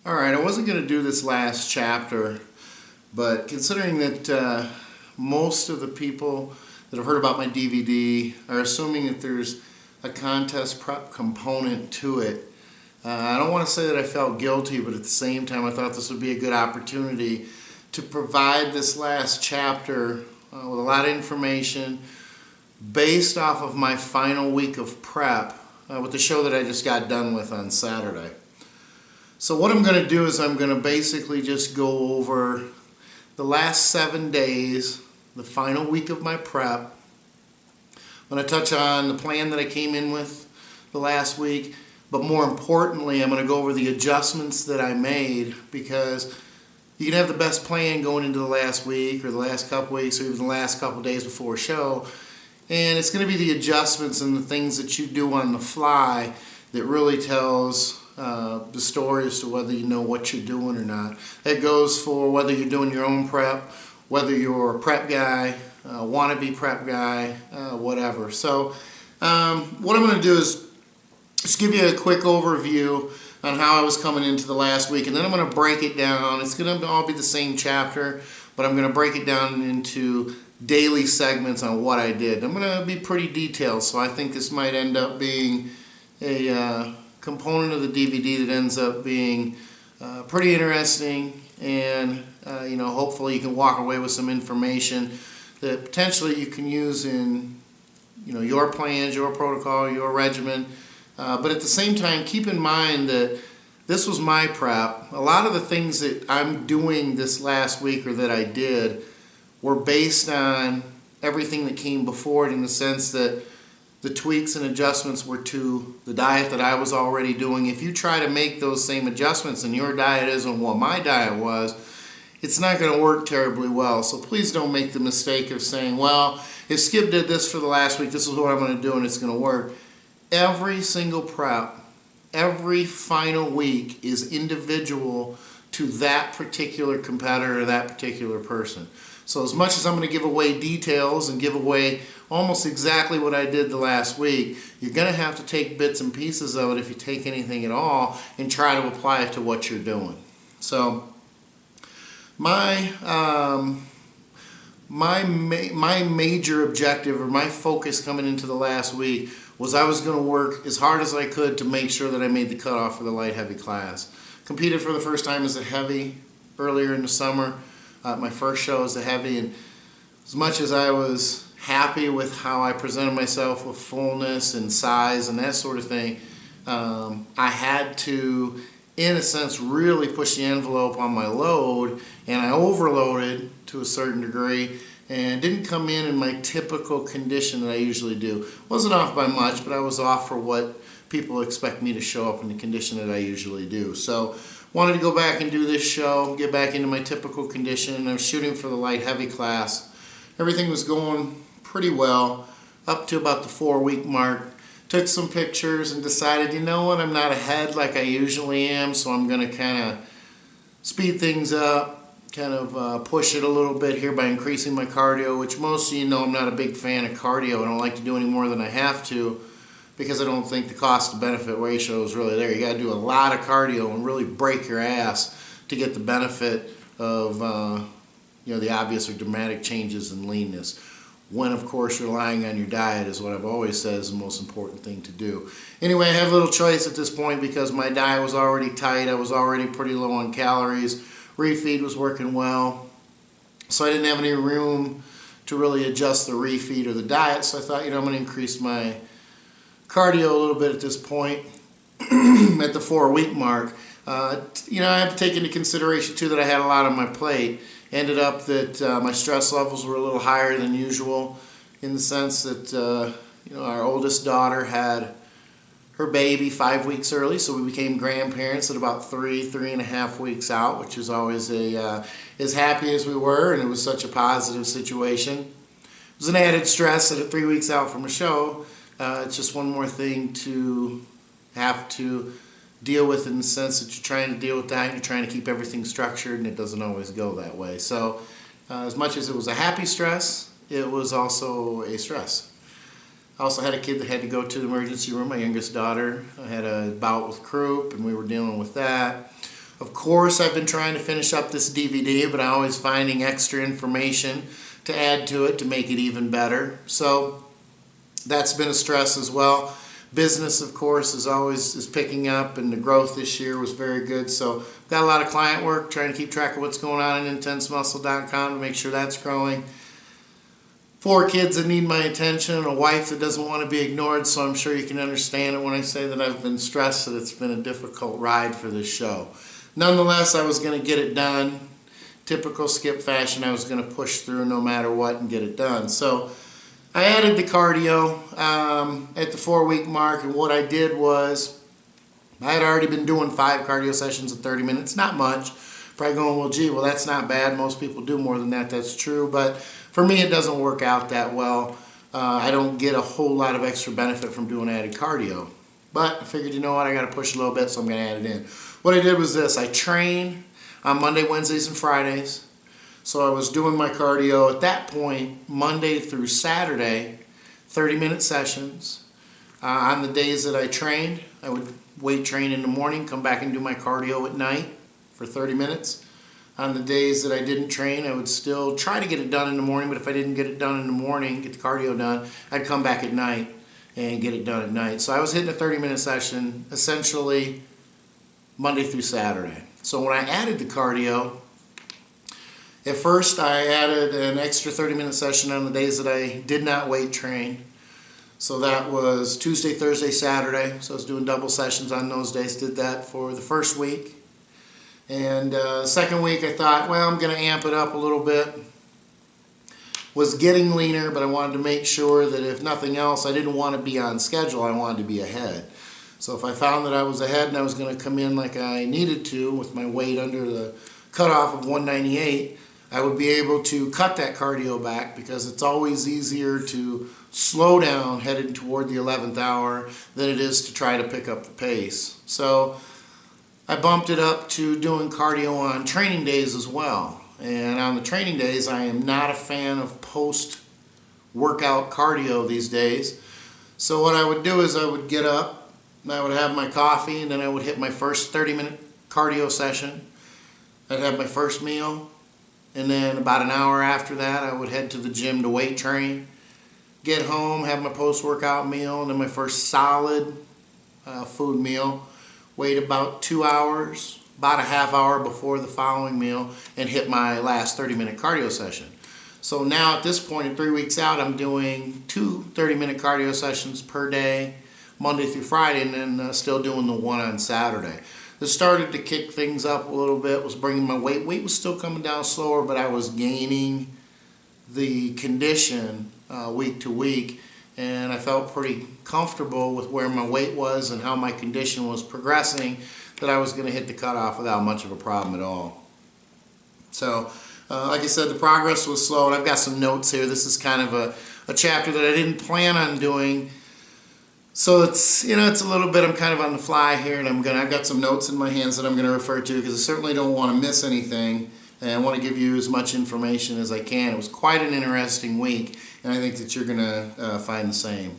Alright, I wasn't going to do this last chapter, but considering that most of the people that have heard about my DVD are assuming that there's a contest prep component to it, I don't want to say that I felt guilty, but at the same time I thought this would be a good opportunity to provide this last chapter with a lot of information based off of my final week of prep with the show that I just got done with on Saturday. So what I'm going to do is I'm going to basically just go over the last 7 days, the final week of my prep. I'm going to touch on the plan that I came in with the last week, but more importantly, I'm going to go over the adjustments that I made, because you can have the best plan going into the last week or the last couple weeks or even the last couple days before a show, and it's going to be the adjustments and the things that you do on the fly that really tells the story as to whether you know what you're doing or not. That goes for whether you're doing your own prep, whether you're a prep guy, wannabe prep guy, whatever. So what I'm going to do is just give you a quick overview on how I was coming into the last week, and then I'm going to break it down. It's going to all be the same chapter, but I'm going to break it down into daily segments on what I did. I'm going to be pretty detailed, so I think this might end up being a component of the DVD that ends up being pretty interesting, and hopefully you can walk away with some information that potentially you can use in your plans, your protocol, your regimen. But at the same time, keep in mind that this was my prep. A lot of the things that I'm doing this last week or that I did were based on everything that came before it, in the sense that the tweaks and adjustments were to the diet that I was already doing. If you try to make those same adjustments and your diet isn't what my diet was, it's not going to work terribly well. So please don't make the mistake of saying, well, if Skip did this for the last week, this is what I'm going to do and it's going to work. Every single prep, every final week is individual to that particular competitor, that particular person. So as much as I'm going to give away details and give away almost exactly what I did the last week, you're going to have to take bits and pieces of it, if you take anything at all, and try to apply it to what you're doing. So my major objective, or my focus coming into the last week, was I was going to work as hard as I could to make sure that I made the cutoff for the light heavy class. Competed for the first time as a heavy earlier in the summer. My first show as a heavy, and as much as I was happy with how I presented myself with fullness and size and that sort of thing, I had to, in a sense, really push the envelope on my load, and I overloaded to a certain degree and didn't come in my typical condition that I usually do. Wasn't off by much, but I was off for what people expect me to show up in the condition that I usually do. So wanted to go back and do this show, get back into my typical condition, and I was shooting for the light heavy class. Everything was going pretty well up to about the 4-week mark. Took some pictures and decided, you know what, I'm not ahead like I usually am, so I'm going to kind of speed things up, kind of push it a little bit here by increasing my cardio, which most of you know I'm not a big fan of cardio. I don't like to do any more than I have to, because I don't think the cost to benefit ratio is really there. You got to do a lot of cardio and really break your ass to get the benefit of the obvious or dramatic changes in leanness. When, of course, relying on your diet is what I've always said is the most important thing to do. Anyway, I had little choice at this point because my diet was already tight. I was already pretty low on calories. Refeed was working well. So I didn't have any room to really adjust the refeed or the diet. So I thought, I'm going to increase my cardio a little bit at this point at the 4-week mark. I have to take into consideration too that I had a lot on my plate. Ended up that my stress levels were a little higher than usual, in the sense that our oldest daughter had her baby 5 weeks early, so we became grandparents at about 3.5 weeks out, which is always as happy as we were, and it was such a positive situation. It was an added stress that at 3 weeks out from a show, it's just one more thing to have to deal with, in the sense that you're trying to deal with that and you're trying to keep everything structured, and it doesn't always go that way. So as much as it was a happy stress, it was also a stress. I also had a kid that had to go to the emergency room, my youngest daughter. I had a bout with croup and we were dealing with that. Of course, I've been trying to finish up this DVD, but I'm always finding extra information to add to it to make it even better. So that's been a stress as well. Business, of course, is picking up, and the growth this year was very good. So got a lot of client work, trying to keep track of what's going on in intensemuscle.com to make sure that's growing. 4 kids that need my attention, and a wife that doesn't want to be ignored, so I'm sure you can understand it when I say that I've been stressed, that it's been a difficult ride for this show. Nonetheless, I was going to get it done. Typical Skip fashion, I was going to push through no matter what and get it done. So I added the cardio at the 4-week mark, and what I did was I had already been doing 5 cardio sessions of 30 minutes. Not much. Probably going, well, gee, well, that's not bad. Most people do more than that. That's true. But for me, it doesn't work out that well. I don't get a whole lot of extra benefit from doing added cardio. But I figured, you know what, I got to push a little bit, so I'm going to add it in. What I did was this. I train on Monday, Wednesdays, and Fridays. So I was doing my cardio at that point, Monday through Saturday, 30-minute sessions. On the days that I trained, I would weight train in the morning, come back and do my cardio at night for 30 minutes. On the days that I didn't train, I would still try to get it done in the morning, but if I didn't get it done in the morning, get the cardio done, I'd come back at night and get it done at night. So I was hitting a 30-minute session essentially Monday through Saturday. So when I added the cardio, at first I added an extra 30-minute session on the days that I did not weight train. So that was Tuesday, Thursday, Saturday. So I was doing double sessions on those days. Did that for the first week. And the second week I thought, well, I'm going to amp it up a little bit. Was getting leaner, but I wanted to make sure that if nothing else, I didn't want to be on schedule. I wanted to be ahead. So if I found that I was ahead and I was going to come in like I needed to with my weight under the cutoff of 198, I would be able to cut that cardio back, because it's always easier to slow down headed toward the 11th hour than it is to try to pick up the pace. So I bumped it up to doing cardio on training days as well. And on the training days, I am not a fan of post-workout cardio these days. So what I would do is I would get up, and I would have my coffee, and then I would hit my first 30-minute cardio session. I'd have my first meal, and then about an hour after that, I would head to the gym to weight train, get home, have my post-workout meal, and then my first solid food meal. Wait about 2 hours, about a half hour before the following meal, and hit my last 30-minute cardio session. So now at this point, 3 weeks out, I'm doing 2 30-minute cardio sessions per day, Monday through Friday, and then still doing the one on Saturday. This started to kick things up a little bit, was bringing my weight. Weight was still coming down slower, but I was gaining the condition week to week, and I felt pretty comfortable with where my weight was and how my condition was progressing, that I was going to hit the cutoff without much of a problem at all. So, like I said, the progress was slow, and I've got some notes here. This is kind of a chapter that I didn't plan on doing. So it's, it's a little bit, I'm kind of on the fly here, and I've got some notes in my hands that I'm going to refer to, because I certainly don't want to miss anything, and I want to give you as much information as I can. It was quite an interesting week, and I think that you're going to find the same.